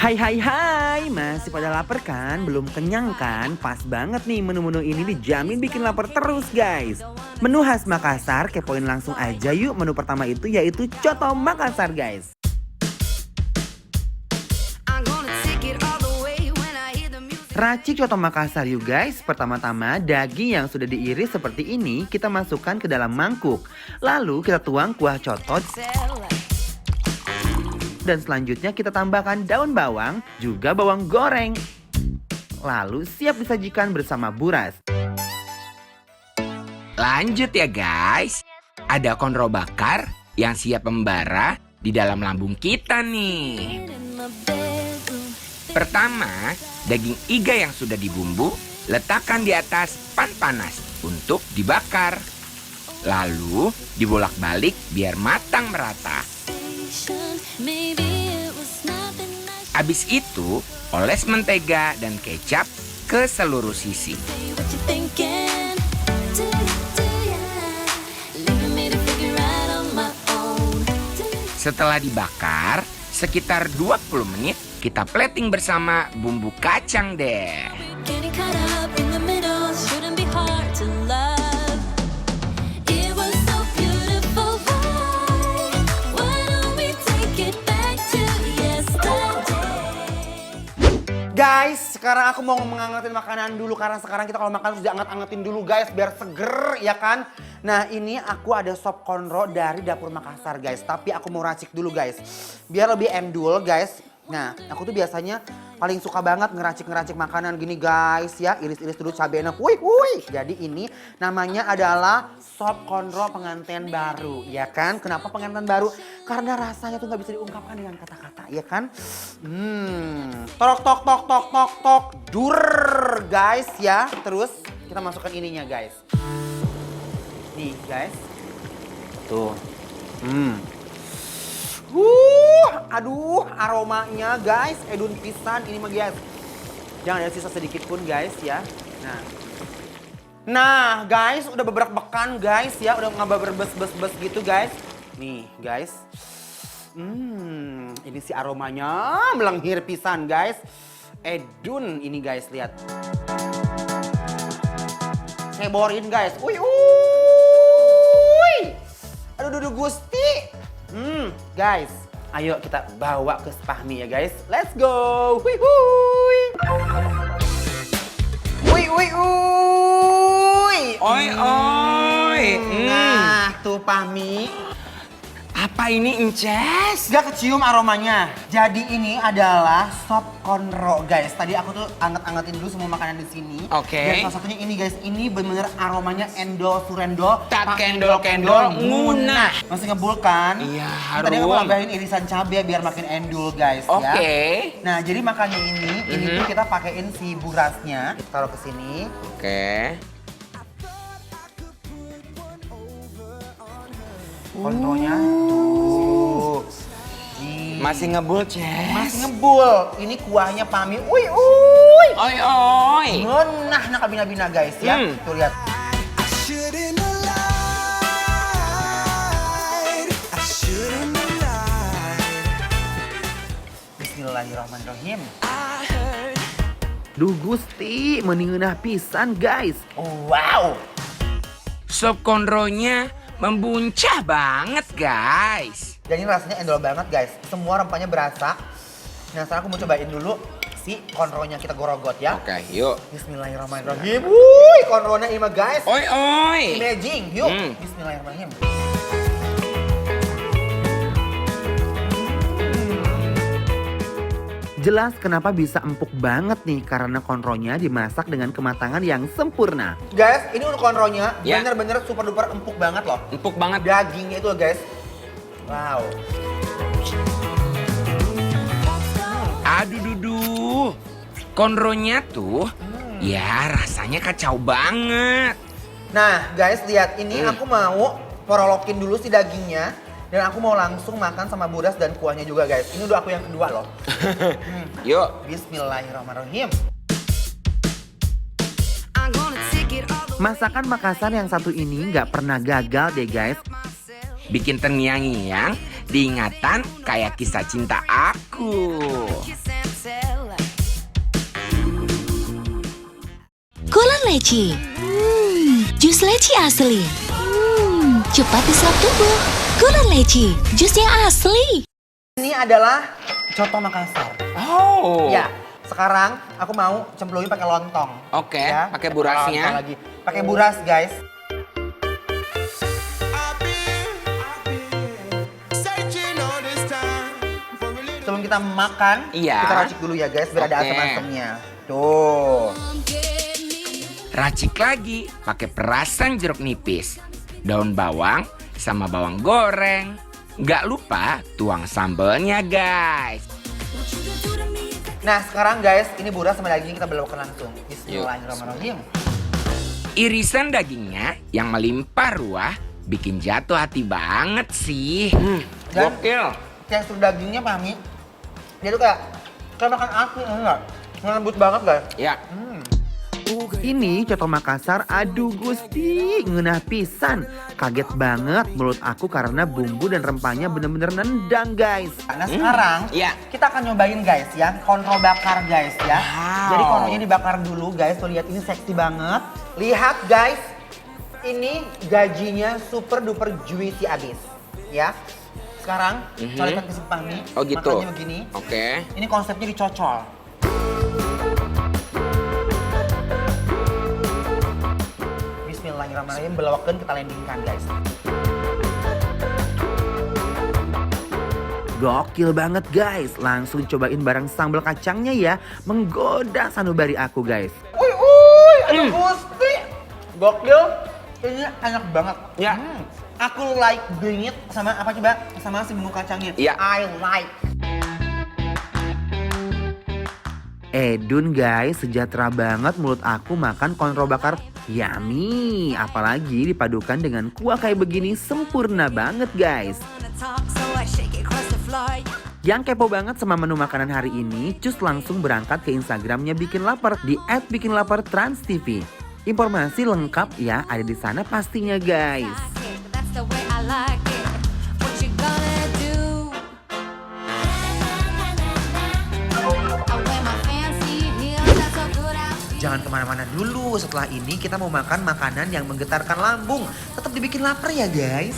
Hai, masih pada lapar kan? Belum kenyang kan? Pas banget nih menu-menu ini dijamin bikin lapar terus guys. Menu khas Makassar, kepoin langsung aja yuk. Menu pertama itu yaitu Coto Makassar guys. Racik Coto Makassar yuk guys. Pertama-tama daging yang sudah diiris seperti ini kita masukkan ke dalam mangkuk. Lalu kita tuang kuah coto. Dan selanjutnya kita tambahkan daun bawang, juga bawang goreng. Lalu siap disajikan bersama buras. Lanjut ya guys. Ada konro bakar yang siap membara di dalam lambung kita nih. Pertama, daging iga yang sudah dibumbu letakkan di atas pan panas untuk dibakar. Lalu dibolak-balik biar matang merata. Habis itu, oles mentega dan kecap ke seluruh sisi. Setelah dibakar, sekitar 20 menit, kita plating bersama bumbu kacang deh. Guys, sekarang aku mau menghangatin makanan dulu. Karena sekarang kita kalau makan harus dianget-angetin dulu guys. Biar seger ya kan. Nah ini aku ada sop konro dari dapur Makassar guys. Tapi aku mau racik dulu guys. Biar lebih endul guys. Nah aku tuh biasanya paling suka banget ngeracik-ngeracik makanan gini guys ya. Iris-iris dulu cabenya. Wuih. Jadi ini namanya adalah sop konro pengantin baru ya kan. Kenapa pengantin baru? Karena rasanya tuh gak bisa diungkapkan dengan kata-kata ya kan. Tok dur guys ya. Terus kita masukkan ininya guys. Nih guys. Tuh. Aduh aromanya guys. Edun pisan ini mah guys. Jangan ada sisa sedikit pun guys ya. Nah guys udah beberek-bekan guys ya. Udah nggak berbes-bes gitu guys. Nih guys. Ini si aromanya melenghir pisan guys. Edun ini guys lihat. Seborin guys. Uy. Aduh Gusti. Guys, ayo kita bawa ke Spahmi ya guys. Let's go. Oi. Nah, tuh Pahmi. Apa ini Ences? Gak kecium aromanya. Jadi ini adalah sop konro guys. Tadi aku tuh anget-angetin dulu semua makanan di sini. Oke. Dan salah satunya ini guys. Ini bener-bener aromanya endol surendol. Tak kendol-kendol ngunah. Masih ngebul kan? Iya, Tadi aku harum. tambahin irisan cabai biar makin endul guys ya. Oke. Nah jadi makanya ini tuh kita pakein si burasnya. Kita taruh ke sini. Oke. Konronya tuh. Masih ngebul, Ces. Masih ngebul. Ini kuahnya Pami. Oi. Ngenah nak kabina-bina guys ya. Tuh lihat. Bismillahirrahmanirrahim. Duh Gusti, meningeunah pisan guys. Wow. Sop konronya membuncah banget guys. Dan ini rasanya endol banget guys. Semua rempahnya berasa. Nah sekarang aku mau cobain dulu si konronya kita gorogot ya. Oke, yuk. Bismillahirrahmanirrahim. Wuih, konronya ini mah guys. Oi. Imaging, yuk. Bismillahirrahmanirrahim. Jelas kenapa bisa empuk banget nih karena konronya dimasak dengan kematangan yang sempurna. Guys, ini untuk konronya Ya. bener-bener super duper empuk banget loh. Empuk banget. Dagingnya itu loh guys. Wow. Aduh. Konronya tuh ya rasanya kacau banget. Nah guys lihat ini aku mau porolokin dulu si dagingnya. Dan aku mau langsung makan sama buras dan kuahnya juga guys. Ini udah aku yang kedua loh. Yuk. Bismillahirrahmanirrahim. Masakan Makassar yang satu ini nggak pernah gagal deh guys. Bikin terngiang-ngiang diingatan kayak kisah cinta aku. Kulon leci. Jus leci asli. Cepat diserap tubuh. Kulon leci, jus yang asli. Ini adalah coto Makassar. Oh. Ya, sekarang aku mau cemplungin pakai lontong. Oke, Ya, pakai lontong burasnya. lagi. Pakai buras, guys. Sebelum kita makan, Iya. kita racik dulu ya guys, biar ada Oke. asam-asamnya. Tuh. Racik lagi pakai perasan jeruk nipis, daun bawang, sama bawang goreng. Nggak lupa tuang sambelnya guys. Nah sekarang guys, ini buras sama daging kita belokkan langsung. Bismillahirrahmanirrahim. Irisan dagingnya yang melimpah ruah bikin jatuh hati banget sih. Dan Gokil. tekstur dagingnya Mami, dia tuh kayak makan asin enggak? Lembut banget guys. Ya. Ini coto Makassar, aduh gusti, ngeunah pisan. Kaget banget mulut aku karena bumbu dan rempahnya bener-bener nendang guys. Nah sekarang Iya. kita akan nyobain guys ya, konro bakar guys ya. Wow. Jadi konronya dibakar dulu guys, tuh lihat ini seksi banget. Lihat guys, ini gajinya super duper juicy abis ya. Sekarang colekkan ke simpang nih, Oh gitu. makannya begini. Oke. Ini konsepnya dicocol. Bismillahirrahmanirrahim, belokkan kita landingkan guys. Gokil banget guys, langsung cobain bareng sambal kacangnya ya. Menggoda sanubari aku guys. Aduh gusti. Gokil, ini enak banget. Ya. Aku like banget sama apa coba? Sama si bumbu kacangnya. Ya. I like. Edun guys, sejahtera banget mulut aku makan konro bakar. Yummy, apalagi dipadukan dengan kuah kayak begini sempurna banget guys. Yang kepo banget sama menu makanan hari ini, cus langsung berangkat ke Instagramnya Bikin Lapar di @bikinlapartransTV. Informasi lengkap ya ada di sana pastinya guys. Jangan kemana-mana dulu, setelah ini kita mau makan makanan yang menggetarkan lambung. Tetap dibikin lapar ya guys.